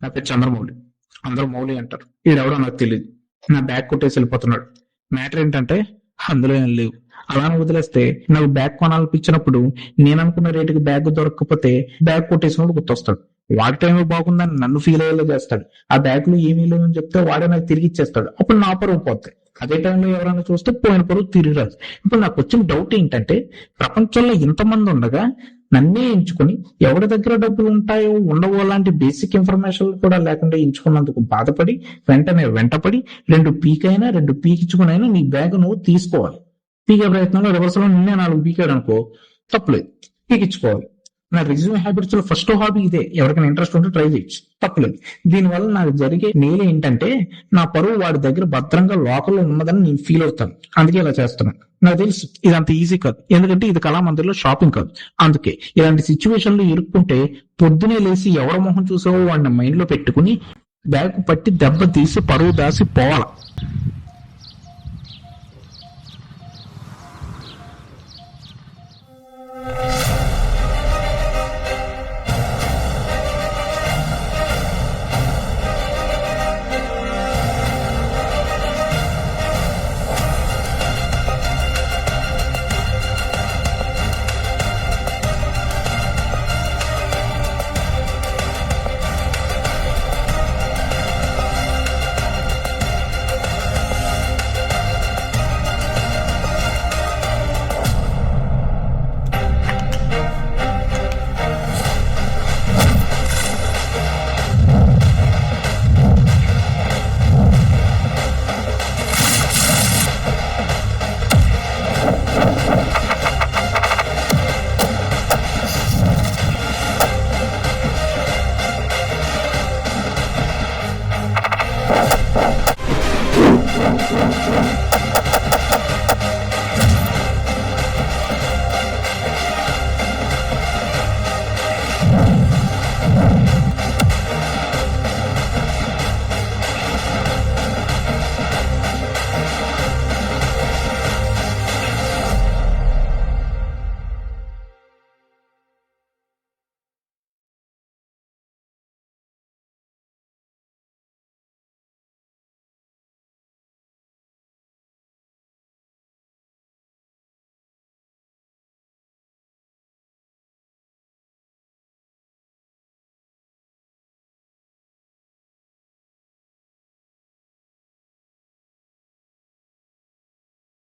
నా పేరు చంద్రమౌళి, అందరూ మౌలి అంటారు. ఈడెవడో నాకు తెలియదు. నా బ్యాగ్ కొట్టేసి వెళ్ళిపోతున్నాడు. మ్యాటర్ ఏంటంటే అందులో ఏం లేవు. అలానే వదిలేస్తే నాకు బ్యాగ్ కొనాలనిపించినప్పుడు నేను అనుకున్న రేటుకి బ్యాగ్ దొరకకపోతే బ్యాగ్ కొట్టేసినప్పుడు గుర్తొస్తాడు. వాడి టైం బాగుందని నన్ను ఫీల్ అయ్యేలా చేస్తాడు. ఆ బ్యాగ్ లో ఏమీ లేవని చెప్తే వాడే నాకు తిరిగి ఇచ్చేస్తాడు. అప్పుడు నా పరువు పోతాయి. అదే టైంలో ఎవరైనా చూస్తే పోయిన పరువు తిరిగి రాదు. ఇప్పుడు నాకు వచ్చిన డౌట్ ఏంటంటే, ప్రపంచంలో ఇంతమంది ఉండగా నన్నే ఎంచుకుని ఎవరి దగ్గర డబ్బులు ఉంటాయో ఉండవో లాంటి బేసిక్ ఇన్ఫర్మేషన్ కూడా లేకుండా ఎంచుకున్నందుకు బాధపడి వెంటనే వెంటపడి రెండు పీకిచ్చుకునైనా నీ బ్యాగ్ నువ్వు తీసుకోవాలి. పీకే ప్రయత్నంలో రివర్స్ లో నిన్నే 4 పీకాడు అనుకో, తప్పులేదు, పీకిచ్చుకోవాలి. నా రెజ్యూమ్ హ్యాబిట్స్ లో ఫస్ట్ హాబీ ఇదే. ఎవరికైనా ఇంట్రెస్ట్ ఉంటే ట్రై చేయొచ్చు, తప్పులేదు. దీనివల్ల నాకు జరిగే మేలు ఏంటంటే, నా పరువు వాడి దగ్గర భద్రంగా లోకల్లో ఉన్నదని నేను ఫీల్ అవుతాను. అందుకే ఇలా చేస్తున్నాను. నాకు తెలుసు ఇదంత ఈజీ కాదు, ఎందుకంటే ఇది కళామందిర్లో షాపింగ్ కాదు. అందుకే ఇలాంటి సిచ్యువేషన్ లో ఇరుక్కుంటే పొద్దునే లేసి ఎవడ మొహం చూసావో వాడిని మైండ్ లో పెట్టుకుని బ్యాగ్ పట్టి దెబ్బ తీసి పరువు దాసి పోవాల.